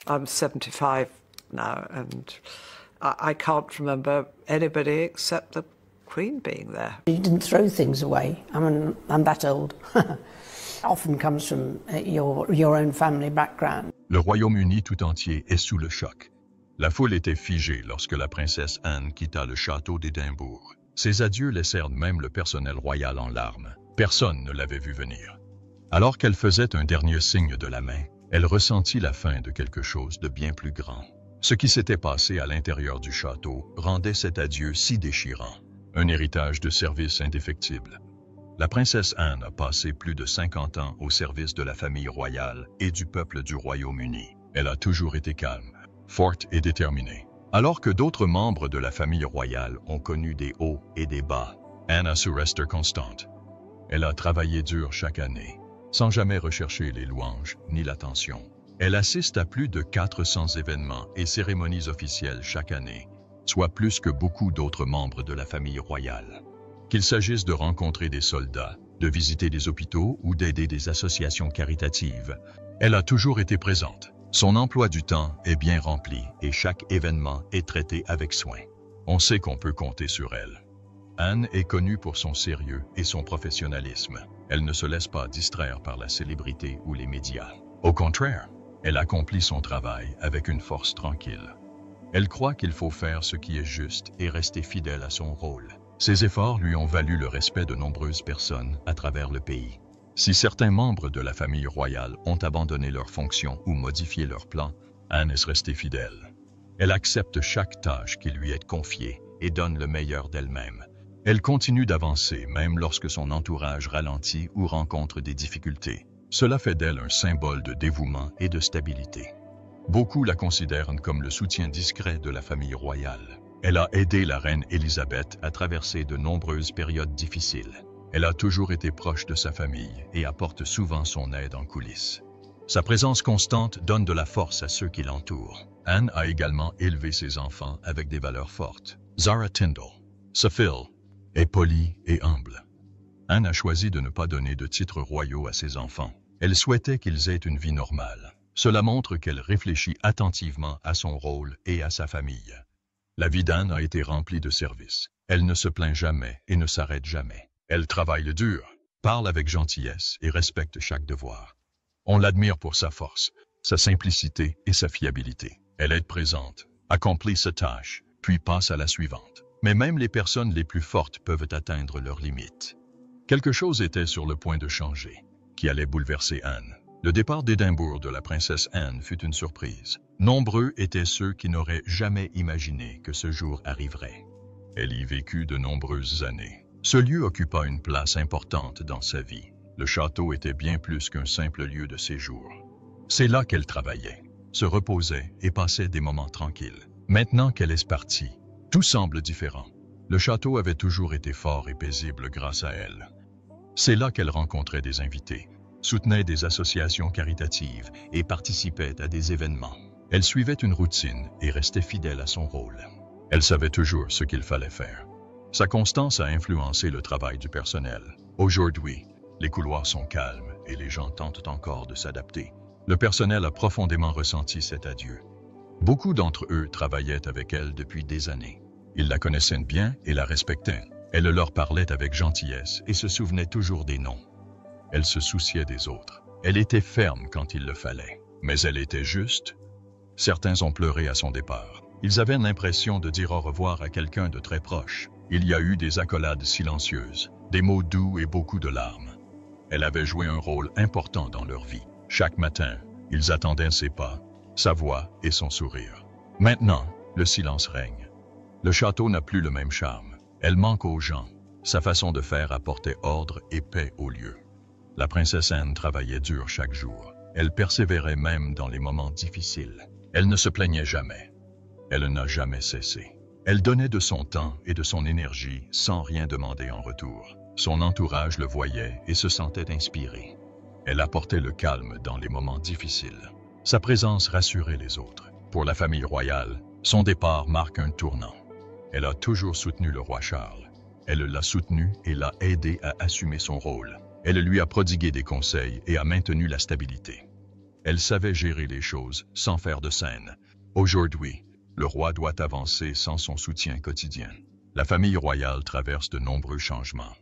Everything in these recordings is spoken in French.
I'm 75 now, and I can't remember anybody except the Queen being there. You didn't throw things away. I mean, I'm that old. Often comes from your own family background. Le Royaume-Uni tout entier est sous le choc. La foule était figée lorsque la princesse Anne quitta le château d'Édimbourg. Ses adieux laissèrent même le personnel royal en larmes. Personne ne l'avait vu venir. Alors qu'elle faisait un dernier signe de la main, elle ressentit la fin de quelque chose de bien plus grand. Ce qui s'était passé à l'intérieur du château rendait cet adieu si déchirant. Un héritage de service indéfectible. La princesse Anne a passé plus de 50 ans au service de la famille royale et du peuple du Royaume-Uni. Elle a toujours été calme, forte et déterminée. Alors que d'autres membres de la famille royale ont connu des hauts et des bas, Anne a su rester constante. Elle a travaillé dur chaque année, sans jamais rechercher les louanges ni l'attention. Elle assiste à plus de 400 événements et cérémonies officielles chaque année, soit plus que beaucoup d'autres membres de la famille royale. Qu'il s'agisse de rencontrer des soldats, de visiter des hôpitaux ou d'aider des associations caritatives, elle a toujours été présente. Son emploi du temps est bien rempli et chaque événement est traité avec soin. On sait qu'on peut compter sur elle. Anne est connue pour son sérieux et son professionnalisme. Elle ne se laisse pas distraire par la célébrité ou les médias. Au contraire, elle accomplit son travail avec une force tranquille. Elle croit qu'il faut faire ce qui est juste et rester fidèle à son rôle. Ses efforts lui ont valu le respect de nombreuses personnes à travers le pays. Si certains membres de la famille royale ont abandonné leurs fonctions ou modifié leurs plans, Anne est restée fidèle. Elle accepte chaque tâche qui lui est confiée et donne le meilleur d'elle-même. Elle continue d'avancer même lorsque son entourage ralentit ou rencontre des difficultés. Cela fait d'elle un symbole de dévouement et de stabilité. Beaucoup la considèrent comme le soutien discret de la famille royale. Elle a aidé la reine Élisabeth à traverser de nombreuses périodes difficiles. Elle a toujours été proche de sa famille et apporte souvent son aide en coulisses. Sa présence constante donne de la force à ceux qui l'entourent. Anne a également élevé ses enfants avec des valeurs fortes. Zara Tindall, Sophie, est polie et humble. Anne a choisi de ne pas donner de titres royaux à ses enfants. Elle souhaitait qu'ils aient une vie normale. Cela montre qu'elle réfléchit attentivement à son rôle et à sa famille. La vie d'Anne a été remplie de services. Elle ne se plaint jamais et ne s'arrête jamais. Elle travaille dur, parle avec gentillesse et respecte chaque devoir. On l'admire pour sa force, sa simplicité et sa fiabilité. Elle est présente, accomplit sa tâche, puis passe à la suivante. Mais même les personnes les plus fortes peuvent atteindre leurs limites. Quelque chose était sur le point de changer, qui allait bouleverser Anne. Le départ d'Édimbourg de la princesse Anne fut une surprise. Nombreux étaient ceux qui n'auraient jamais imaginé que ce jour arriverait. Elle y vécut de nombreuses années. Ce lieu occupa une place importante dans sa vie. Le château était bien plus qu'un simple lieu de séjour. C'est là qu'elle travaillait, se reposait et passait des moments tranquilles. Maintenant qu'elle est partie, tout semble différent. Le château avait toujours été fort et paisible grâce à elle. C'est là qu'elle rencontrait des invités, soutenait des associations caritatives et participait à des événements. Elle suivait une routine et restait fidèle à son rôle. Elle savait toujours ce qu'il fallait faire. Sa constance a influencé le travail du personnel. Aujourd'hui, les couloirs sont calmes et les gens tentent encore de s'adapter. Le personnel a profondément ressenti cet adieu. Beaucoup d'entre eux travaillaient avec elle depuis des années. Ils la connaissaient bien et la respectaient. Elle leur parlait avec gentillesse et se souvenait toujours des noms. Elle se souciait des autres. Elle était ferme quand il le fallait, mais elle était juste. Certains ont pleuré à son départ. Ils avaient l'impression de dire au revoir à quelqu'un de très proche. Il y a eu des accolades silencieuses, des mots doux et beaucoup de larmes. Elle avait joué un rôle important dans leur vie. Chaque matin, ils attendaient ses pas, sa voix et son sourire. Maintenant, le silence règne. Le château n'a plus le même charme. Elle manque aux gens. Sa façon de faire apportait ordre et paix au lieu. La princesse Anne travaillait dur chaque jour. Elle persévérait même dans les moments difficiles. Elle ne se plaignait jamais. Elle n'a jamais cessé. Elle donnait de son temps et de son énergie sans rien demander en retour. Son entourage le voyait et se sentait inspiré. Elle apportait le calme dans les moments difficiles. Sa présence rassurait les autres. Pour la famille royale, son départ marque un tournant. Elle a toujours soutenu le roi Charles. Elle l'a soutenu et l'a aidé à assumer son rôle. Elle lui a prodigué des conseils et a maintenu la stabilité. Elle savait gérer les choses sans faire de scène. Aujourd'hui, le roi doit avancer sans son soutien quotidien. La famille royale traverse de nombreux changements.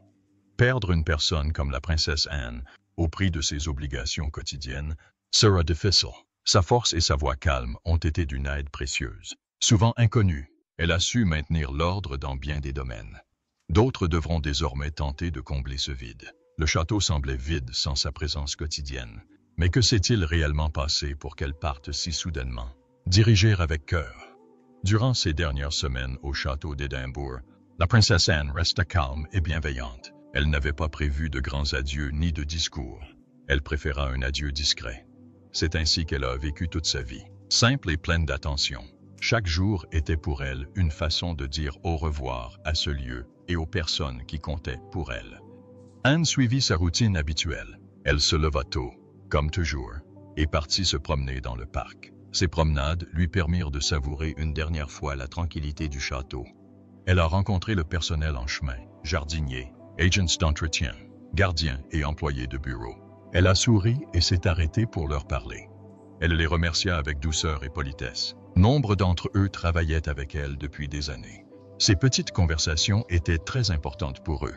Perdre une personne comme la princesse Anne, au prix de ses obligations quotidiennes, sera difficile. Sa force et sa voix calme ont été d'une aide précieuse. Souvent inconnue, elle a su maintenir l'ordre dans bien des domaines. D'autres devront désormais tenter de combler ce vide. Le château semblait vide sans sa présence quotidienne. Mais que s'est-il réellement passé pour qu'elle parte si soudainement? Diriger avec cœur. Durant ces dernières semaines au château d'Édimbourg, la princesse Anne resta calme et bienveillante. Elle n'avait pas prévu de grands adieux ni de discours. Elle préféra un adieu discret. C'est ainsi qu'elle a vécu toute sa vie, simple et pleine d'attention. Chaque jour était pour elle une façon de dire au revoir à ce lieu et aux personnes qui comptaient pour elle. Anne suivit sa routine habituelle. Elle se leva tôt, comme toujours, et partit se promener dans le parc. Ces promenades lui permirent de savourer une dernière fois la tranquillité du château. Elle a rencontré le personnel en chemin, jardiniers, agents d'entretien, gardiens et employés de bureau. Elle a souri et s'est arrêtée pour leur parler. Elle les remercia avec douceur et politesse. Nombre d'entre eux travaillaient avec elle depuis des années. Ces petites conversations étaient très importantes pour eux.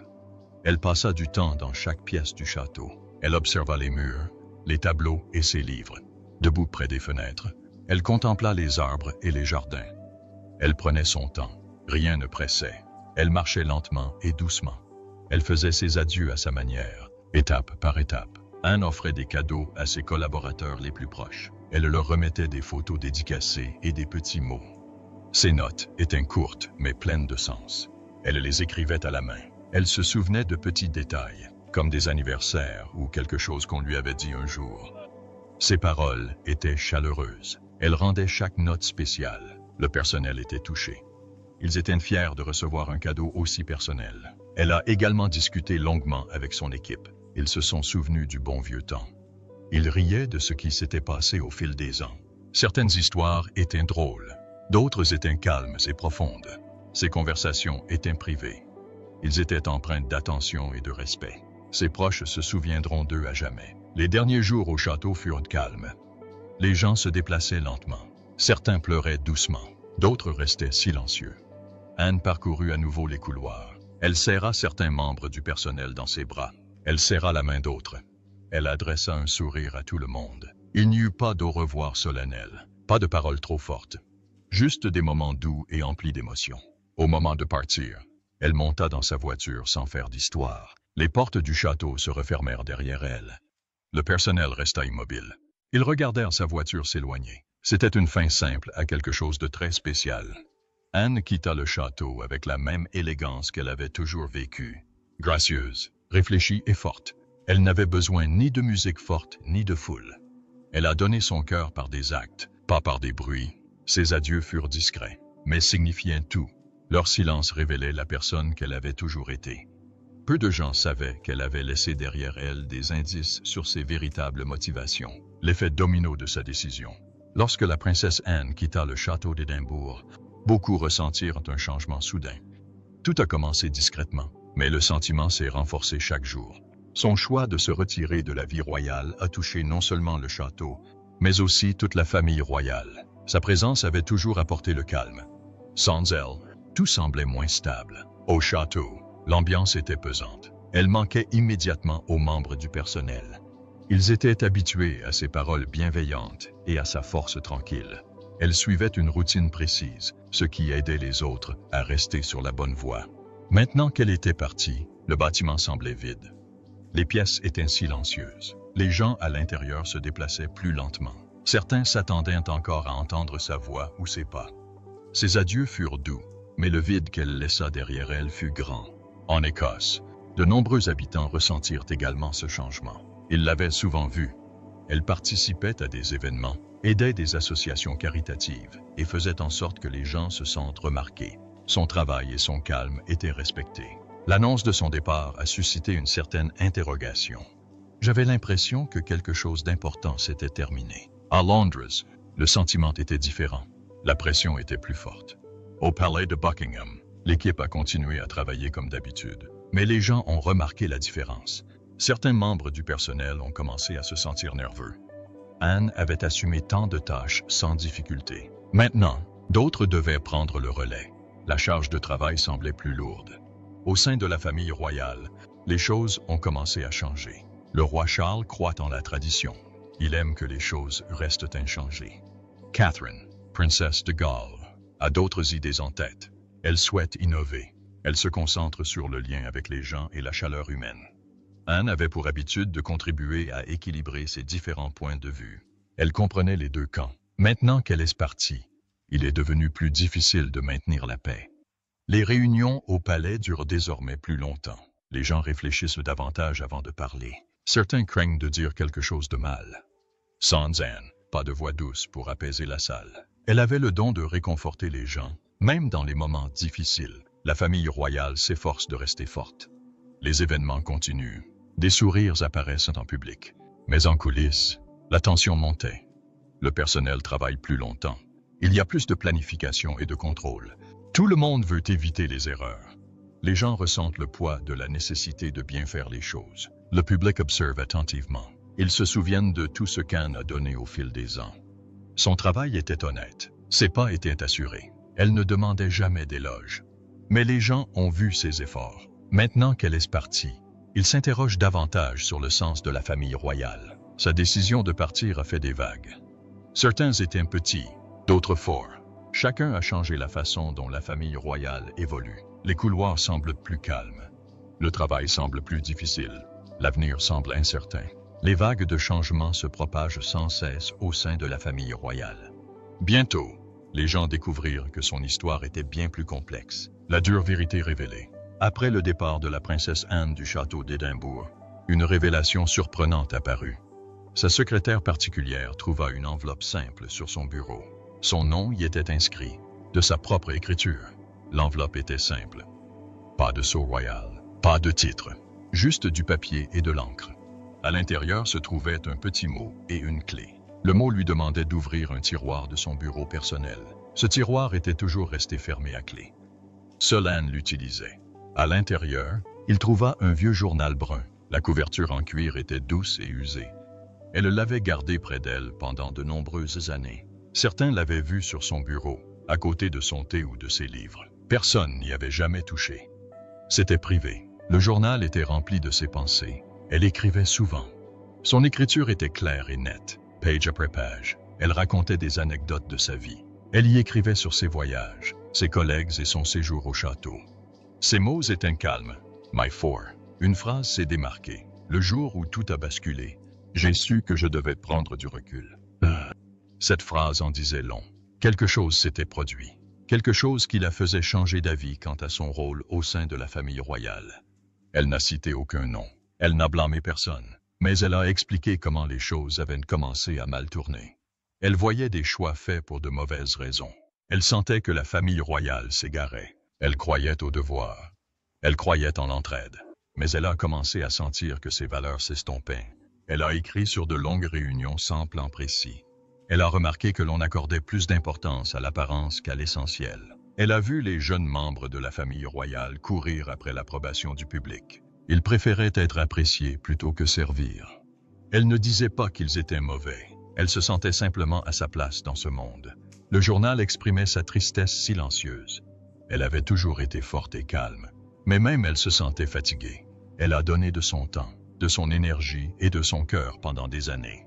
Elle passa du temps dans chaque pièce du château. Elle observa les murs, les tableaux et ses livres. Debout près des fenêtres, elle contempla les arbres et les jardins. Elle prenait son temps. Rien ne pressait. Elle marchait lentement et doucement. Elle faisait ses adieux à sa manière, étape par étape. Anne offrait des cadeaux à ses collaborateurs les plus proches. Elle leur remettait des photos dédicacées et des petits mots. Ses notes étaient courtes mais pleines de sens. Elle les écrivait à la main. Elle se souvenait de petits détails, comme des anniversaires ou quelque chose qu'on lui avait dit un jour. Ses paroles étaient chaleureuses. Elle rendait chaque note spéciale. Le personnel était touché. Ils étaient fiers de recevoir un cadeau aussi personnel. Elle a également discuté longuement avec son équipe. Ils se sont souvenus du bon vieux temps. Ils riaient de ce qui s'était passé au fil des ans. Certaines histoires étaient drôles, d'autres étaient calmes et profondes. Ces conversations étaient privées. Ils étaient empreintes d'attention et de respect. Ses proches se souviendront d'eux à jamais. Les derniers jours au château furent calmes. Les gens se déplaçaient lentement. Certains pleuraient doucement, d'autres restaient silencieux. Anne parcourut à nouveau les couloirs. Elle serra certains membres du personnel dans ses bras. Elle serra la main d'autres. Elle adressa un sourire à tout le monde. Il n'y eut pas d'au revoir solennel, pas de paroles trop fortes. Juste des moments doux et emplis d'émotion. Au moment de partir, elle monta dans sa voiture sans faire d'histoire. Les portes du château se refermèrent derrière elle. Le personnel resta immobile. Ils regardèrent sa voiture s'éloigner. C'était une fin simple à quelque chose de très spécial. Anne quitta le château avec la même élégance qu'elle avait toujours vécue. Gracieuse, réfléchie et forte. Elle n'avait besoin ni de musique forte ni de foule. Elle a donné son cœur par des actes, pas par des bruits. Ses adieux furent discrets, mais signifiaient tout. Leur silence révélait la personne qu'elle avait toujours été. Peu de gens savaient qu'elle avait laissé derrière elle des indices sur ses véritables motivations, l'effet domino de sa décision. Lorsque la princesse Anne quitta le château d'Édimbourg, beaucoup ressentirent un changement soudain. Tout a commencé discrètement, mais le sentiment s'est renforcé chaque jour. Son choix de se retirer de la vie royale a touché non seulement le château, mais aussi toute la famille royale. Sa présence avait toujours apporté le calme. Sans elle, tout semblait moins stable. Au château, l'ambiance était pesante. Elle manquait immédiatement aux membres du personnel. Ils étaient habitués à ses paroles bienveillantes et à sa force tranquille. Elle suivait une routine précise, ce qui aidait les autres à rester sur la bonne voie. Maintenant qu'elle était partie, le bâtiment semblait vide. Les pièces étaient silencieuses. Les gens à l'intérieur se déplaçaient plus lentement. Certains s'attendaient encore à entendre sa voix ou ses pas. Ses adieux furent doux, mais le vide qu'elle laissa derrière elle fut grand. En Écosse, de nombreux habitants ressentirent également ce changement. Ils l'avaient souvent vue. Elle participait à des événements, aidait des associations caritatives et faisait en sorte que les gens se sentent remarqués. Son travail et son calme étaient respectés. L'annonce de son départ a suscité une certaine interrogation. J'avais l'impression que quelque chose d'important s'était terminé. À Londres, le sentiment était différent. La pression était plus forte. Au palais de Buckingham, l'équipe a continué à travailler comme d'habitude. Mais les gens ont remarqué la différence. Certains membres du personnel ont commencé à se sentir nerveux. Anne avait assumé tant de tâches sans difficulté. Maintenant, d'autres devaient prendre le relais. La charge de travail semblait plus lourde. Au sein de la famille royale, les choses ont commencé à changer. Le roi Charles croit en la tradition. Il aime que les choses restent inchangées. Catherine, princesse de Galles, a d'autres idées en tête. Elle souhaite innover. Elle se concentre sur le lien avec les gens et la chaleur humaine. Anne avait pour habitude de contribuer à équilibrer ses différents points de vue. Elle comprenait les deux camps. Maintenant qu'elle est partie, il est devenu plus difficile de maintenir la paix. Les réunions au palais durent désormais plus longtemps. Les gens réfléchissent davantage avant de parler. Certains craignent de dire quelque chose de mal. Sans Anne, pas de voix douce pour apaiser la salle. Elle avait le don de réconforter les gens, même dans les moments difficiles. La famille royale s'efforce de rester forte. Les événements continuent. Des sourires apparaissent en public. Mais en coulisses, la tension montait. Le personnel travaille plus longtemps. Il y a plus de planification et de contrôle. Tout le monde veut éviter les erreurs. Les gens ressentent le poids de la nécessité de bien faire les choses. Le public observe attentivement. Ils se souviennent de tout ce qu'Anne a donné au fil des ans. Son travail était honnête. Ses pas étaient assurés. Elle ne demandait jamais d'éloges. Mais les gens ont vu ses efforts. Maintenant qu'elle est partie, ils s'interrogent davantage sur le sens de la famille royale. Sa décision de partir a fait des vagues. Certains étaient petits, d'autres forts. Chacun a changé la façon dont la famille royale évolue. Les couloirs semblent plus calmes. Le travail semble plus difficile. L'avenir semble incertain. Les vagues de changement se propagent sans cesse au sein de la famille royale. Bientôt, les gens découvrirent que son histoire était bien plus complexe. La dure vérité révélée. Après le départ de la princesse Anne du château d'Édimbourg, une révélation surprenante apparut. Sa secrétaire particulière trouva une enveloppe simple sur son bureau. Son nom y était inscrit, de sa propre écriture. L'enveloppe était simple. Pas de sceau royal, pas de titre, juste du papier et de l'encre. À l'intérieur se trouvait un petit mot et une clé. Le mot lui demandait d'ouvrir un tiroir de son bureau personnel. Ce tiroir était toujours resté fermé à clé. Seule Anne l'utilisait. À l'intérieur, il trouva un vieux journal brun. La couverture en cuir était douce et usée. Elle l'avait gardé près d'elle pendant de nombreuses années. Certains l'avaient vu sur son bureau, à côté de son thé ou de ses livres. Personne n'y avait jamais touché. C'était privé. Le journal était rempli de ses pensées. Elle écrivait souvent. Son écriture était claire et nette, page après page. Elle racontait des anecdotes de sa vie. Elle y écrivait sur ses voyages, ses collègues et son séjour au château. Ses mots étaient calmes. My four. Une phrase s'est démarquée. Le jour où tout a basculé, j'ai su que je devais prendre du recul. Cette phrase en disait long. Quelque chose s'était produit. Quelque chose qui la faisait changer d'avis quant à son rôle au sein de la famille royale. Elle n'a cité aucun nom. Elle n'a blâmé personne. Mais elle a expliqué comment les choses avaient commencé à mal tourner. Elle voyait des choix faits pour de mauvaises raisons. Elle sentait que la famille royale s'égarait. Elle croyait au devoir. Elle croyait en l'entraide. Mais elle a commencé à sentir que ses valeurs s'estompaient. Elle a écrit sur de longues réunions sans plan précis. Elle a remarqué que l'on accordait plus d'importance à l'apparence qu'à l'essentiel. Elle a vu les jeunes membres de la famille royale courir après l'approbation du public. Ils préféraient être appréciés plutôt que servir. Elle ne disait pas qu'ils étaient mauvais. Elle se sentait simplement à sa place dans ce monde. Le journal exprimait sa tristesse silencieuse. Elle avait toujours été forte et calme, mais même elle se sentait fatiguée. Elle a donné de son temps, de son énergie et de son cœur pendant des années.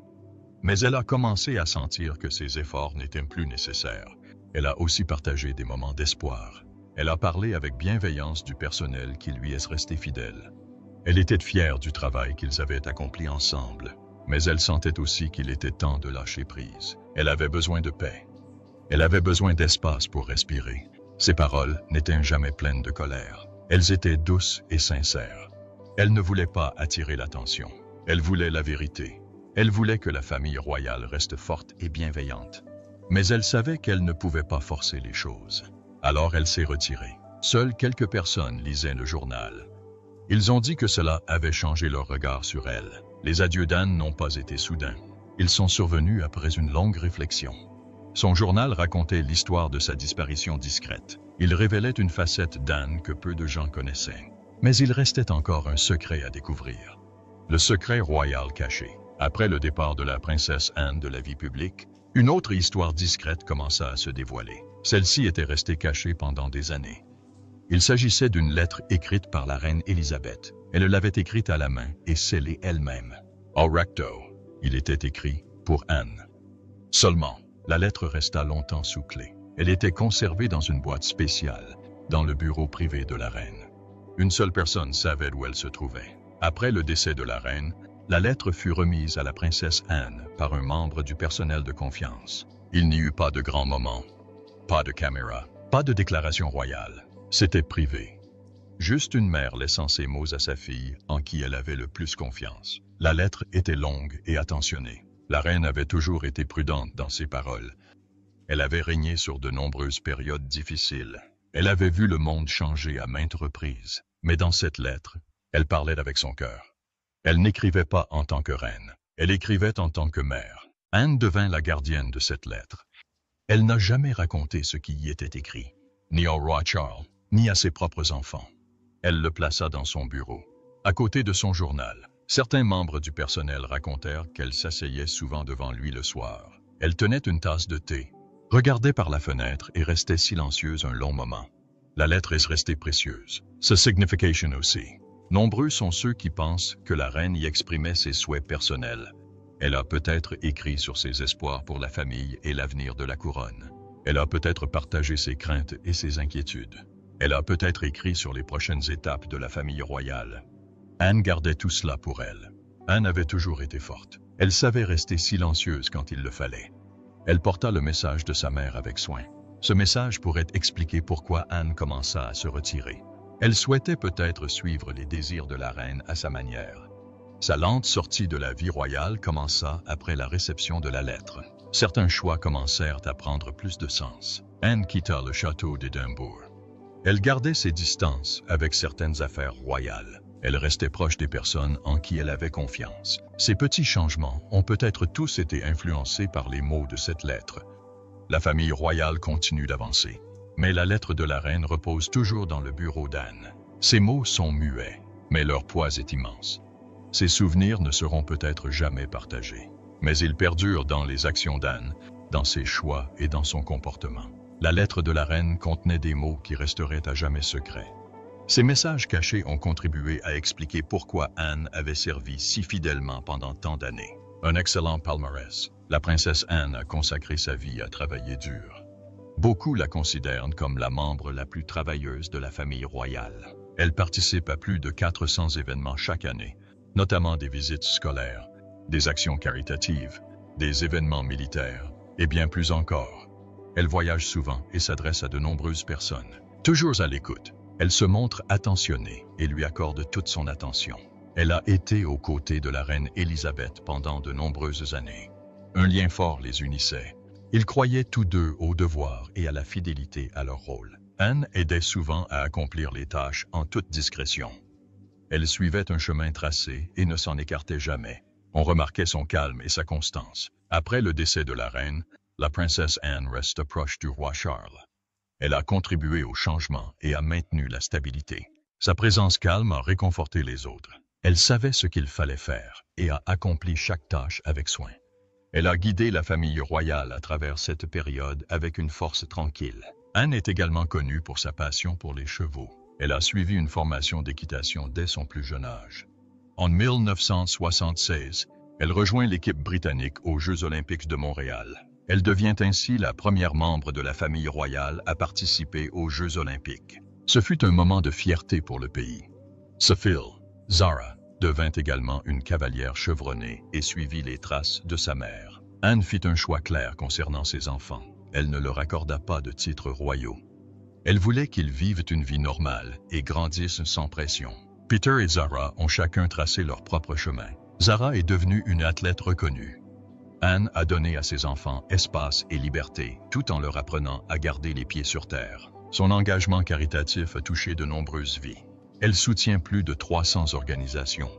Mais elle a commencé à sentir que ses efforts n'étaient plus nécessaires. Elle a aussi partagé des moments d'espoir. Elle a parlé avec bienveillance du personnel qui lui est resté fidèle. Elle était fière du travail qu'ils avaient accompli ensemble, mais elle sentait aussi qu'il était temps de lâcher prise. Elle avait besoin de paix. Elle avait besoin d'espace pour respirer. Ses paroles n'étaient jamais pleines de colère. Elles étaient douces et sincères. Elle ne voulait pas attirer l'attention. Elle voulait la vérité. Elle voulait que la famille royale reste forte et bienveillante. Mais elle savait qu'elle ne pouvait pas forcer les choses. Alors elle s'est retirée. Seules quelques personnes lisaient le journal. Ils ont dit que cela avait changé leur regard sur elle. Les adieux d'Anne n'ont pas été soudains. Ils sont survenus après une longue réflexion. Son journal racontait l'histoire de sa disparition discrète. Il révélait une facette d'Anne que peu de gens connaissaient. Mais il restait encore un secret à découvrir. Le secret royal caché. Après le départ de la princesse Anne de la vie publique, une autre histoire discrète commença à se dévoiler. Celle-ci était restée cachée pendant des années. Il s'agissait d'une lettre écrite par la reine Élisabeth. Elle l'avait écrite à la main et scellée elle-même. Au recto, il était écrit pour Anne. Seulement, la lettre resta longtemps sous clé. Elle était conservée dans une boîte spéciale, dans le bureau privé de la reine. Une seule personne savait où elle se trouvait. Après le décès de la reine, la lettre fut remise à la princesse Anne par un membre du personnel de confiance. Il n'y eut pas de grand moment, pas de caméra, pas de déclaration royale. C'était privé. Juste une mère laissant ses mots à sa fille en qui elle avait le plus confiance. La lettre était longue et attentionnée. La reine avait toujours été prudente dans ses paroles. Elle avait régné sur de nombreuses périodes difficiles. Elle avait vu le monde changer à maintes reprises. Mais dans cette lettre, elle parlait avec son cœur. Elle n'écrivait pas en tant que reine. Elle écrivait en tant que mère. Anne devint la gardienne de cette lettre. Elle n'a jamais raconté ce qui y était écrit, ni au roi Charles, ni à ses propres enfants. Elle le plaça dans son bureau, à côté de son journal. Certains membres du personnel racontèrent qu'elle s'asseyait souvent devant lui le soir. Elle tenait une tasse de thé, regardait par la fenêtre et restait silencieuse un long moment. La lettre est restée précieuse. Sa signification aussi. Nombreux sont ceux qui pensent que la reine y exprimait ses souhaits personnels. Elle a peut-être écrit sur ses espoirs pour la famille et l'avenir de la couronne. Elle a peut-être partagé ses craintes et ses inquiétudes. Elle a peut-être écrit sur les prochaines étapes de la famille royale. Anne gardait tout cela pour elle. Anne avait toujours été forte. Elle savait rester silencieuse quand il le fallait. Elle porta le message de sa mère avec soin. Ce message pourrait expliquer pourquoi Anne commença à se retirer. Elle souhaitait peut-être suivre les désirs de la reine à sa manière. Sa lente sortie de la vie royale commença après la réception de la lettre. Certains choix commencèrent à prendre plus de sens. Anne quitta le château d'Édimbourg. Elle gardait ses distances avec certaines affaires royales. Elle restait proche des personnes en qui elle avait confiance. Ces petits changements ont peut-être tous été influencés par les mots de cette lettre. La famille royale continue d'avancer. Mais la lettre de la reine repose toujours dans le bureau d'Anne. Ces mots sont muets, mais leur poids est immense. Ces souvenirs ne seront peut-être jamais partagés. Mais ils perdurent dans les actions d'Anne, dans ses choix et dans son comportement. La lettre de la reine contenait des mots qui resteraient à jamais secrets. Ces messages cachés ont contribué à expliquer pourquoi Anne avait servi si fidèlement pendant tant d'années. Un excellent palmarès. La princesse Anne a consacré sa vie à travailler dur. Beaucoup la considèrent comme la membre la plus travailleuse de la famille royale. Elle participe à plus de 400 événements chaque année, notamment des visites scolaires, des actions caritatives, des événements militaires, et bien plus encore. Elle voyage souvent et s'adresse à de nombreuses personnes. Toujours à l'écoute, elle se montre attentionnée et lui accorde toute son attention. Elle a été aux côtés de la reine Élisabeth pendant de nombreuses années. Un lien fort les unissait. Ils croyaient tous deux au devoir et à la fidélité à leur rôle. Anne aidait souvent à accomplir les tâches en toute discrétion. Elle suivait un chemin tracé et ne s'en écartait jamais. On remarquait son calme et sa constance. Après le décès de la reine, la princesse Anne reste proche du roi Charles. Elle a contribué au changement et a maintenu la stabilité. Sa présence calme a réconforté les autres. Elle savait ce qu'il fallait faire et a accompli chaque tâche avec soin. Elle a guidé la famille royale à travers cette période avec une force tranquille. Anne est également connue pour sa passion pour les chevaux. Elle a suivi une formation d'équitation dès son plus jeune âge. En 1976, elle rejoint l'équipe britannique aux Jeux olympiques de Montréal. Elle devient ainsi la première membre de la famille royale à participer aux Jeux olympiques. Ce fut un moment de fierté pour le pays. Sa fille, Zara, devint également une cavalière chevronnée et suivit les traces de sa mère. Anne fit un choix clair concernant ses enfants. Elle ne leur accorda pas de titres royaux. Elle voulait qu'ils vivent une vie normale et grandissent sans pression. Peter et Zara ont chacun tracé leur propre chemin. Zara est devenue une athlète reconnue. Anne a donné à ses enfants espace et liberté, tout en leur apprenant à garder les pieds sur terre. Son engagement caritatif a touché de nombreuses vies. Elle soutient plus de 300 organisations.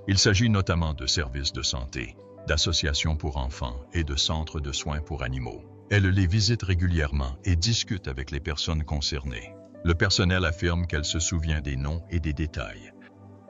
Il s'agit notamment de services de santé, d'associations pour enfants et de centres de soins pour animaux. Elle les visite régulièrement et discute avec les personnes concernées. Le personnel affirme qu'elle se souvient des noms et des détails.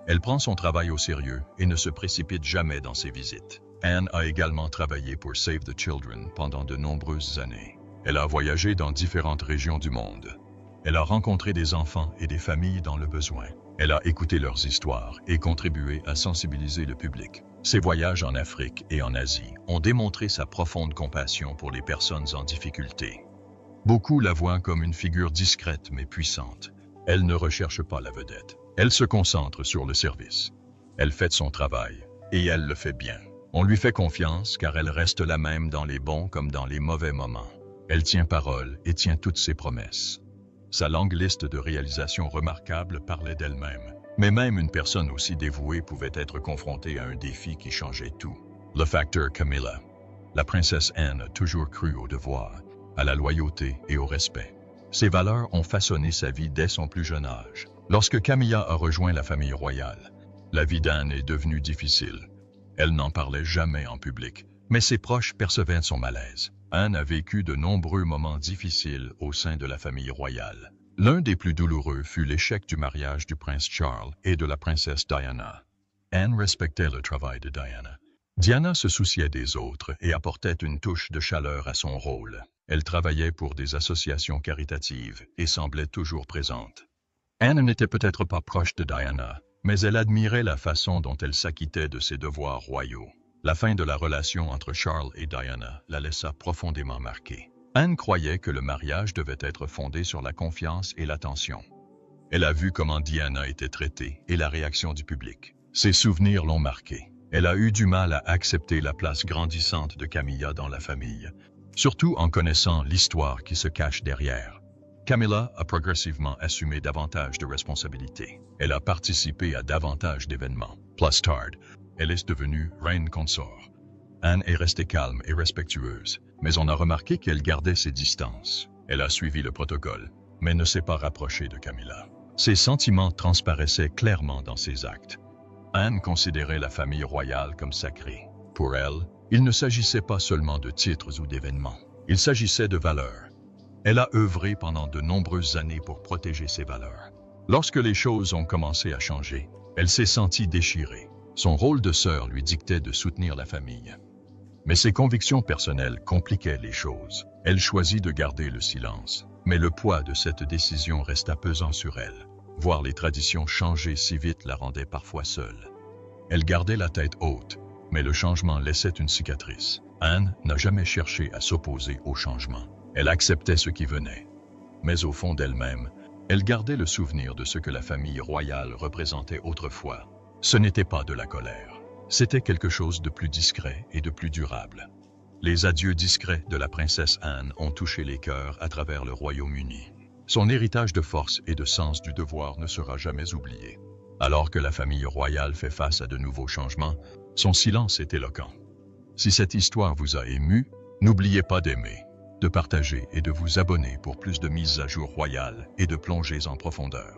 Elle prend son travail au sérieux et ne se précipite jamais dans ses visites. Anne a également travaillé pour Save the Children pendant de nombreuses années. Elle a voyagé dans différentes régions du monde. Elle a rencontré des enfants et des familles dans le besoin. Elle a écouté leurs histoires et contribué à sensibiliser le public. Ses voyages en Afrique et en Asie ont démontré sa profonde compassion pour les personnes en difficulté. Beaucoup la voient comme une figure discrète mais puissante. Elle ne recherche pas la vedette. Elle se concentre sur le service. Elle fait son travail et elle le fait bien. On lui fait confiance car elle reste la même dans les bons comme dans les mauvais moments. Elle tient parole et tient toutes ses promesses. Sa longue liste de réalisations remarquables parlait d'elle-même. Mais même une personne aussi dévouée pouvait être confrontée à un défi qui changeait tout. Le facteur Camilla. La princesse Anne a toujours cru au devoir, à la loyauté et au respect. Ces valeurs ont façonné sa vie dès son plus jeune âge. Lorsque Camilla a rejoint la famille royale, la vie d'Anne est devenue difficile. Elle n'en parlait jamais en public, mais ses proches percevaient son malaise. Anne a vécu de nombreux moments difficiles au sein de la famille royale. L'un des plus douloureux fut l'échec du mariage du prince Charles et de la princesse Diana. Anne respectait le travail de Diana. Diana se souciait des autres et apportait une touche de chaleur à son rôle. Elle travaillait pour des associations caritatives et semblait toujours présente. Anne n'était peut-être pas proche de Diana, mais elle admirait la façon dont elle s'acquittait de ses devoirs royaux. La fin de la relation entre Charles et Diana la laissa profondément marquée. Anne croyait que le mariage devait être fondé sur la confiance et l'attention. Elle a vu comment Diana était traitée et la réaction du public. Ses souvenirs l'ont marquée. Elle a eu du mal à accepter la place grandissante de Camilla dans la famille, surtout en connaissant l'histoire qui se cache derrière. Camilla a progressivement assumé davantage de responsabilités. Elle a participé à davantage d'événements. Plus tard, elle est devenue reine consort. Anne est restée calme et respectueuse, mais on a remarqué qu'elle gardait ses distances. Elle a suivi le protocole, mais ne s'est pas rapprochée de Camilla. Ses sentiments transparaissaient clairement dans ses actes. Anne considérait la famille royale comme sacrée. Pour elle, il ne s'agissait pas seulement de titres ou d'événements. Il s'agissait de valeurs. Elle a œuvré pendant de nombreuses années pour protéger ses valeurs. Lorsque les choses ont commencé à changer, elle s'est sentie déchirée. Son rôle de sœur lui dictait de soutenir la famille. Mais ses convictions personnelles compliquaient les choses. Elle choisit de garder le silence. Mais le poids de cette décision resta pesant sur elle. Voir les traditions changer si vite la rendait parfois seule. Elle gardait la tête haute, mais le changement laissait une cicatrice. Anne n'a jamais cherché à s'opposer au changement. Elle acceptait ce qui venait. Mais au fond d'elle-même, elle gardait le souvenir de ce que la famille royale représentait autrefois. Ce n'était pas de la colère. C'était quelque chose de plus discret et de plus durable. Les adieux discrets de la princesse Anne ont touché les cœurs à travers le Royaume-Uni. Son héritage de force et de sens du devoir ne sera jamais oublié. Alors que la famille royale fait face à de nouveaux changements, son silence est éloquent. Si cette histoire vous a ému, n'oubliez pas d'aimer, de partager et de vous abonner pour plus de mises à jour royales et de plongées en profondeur.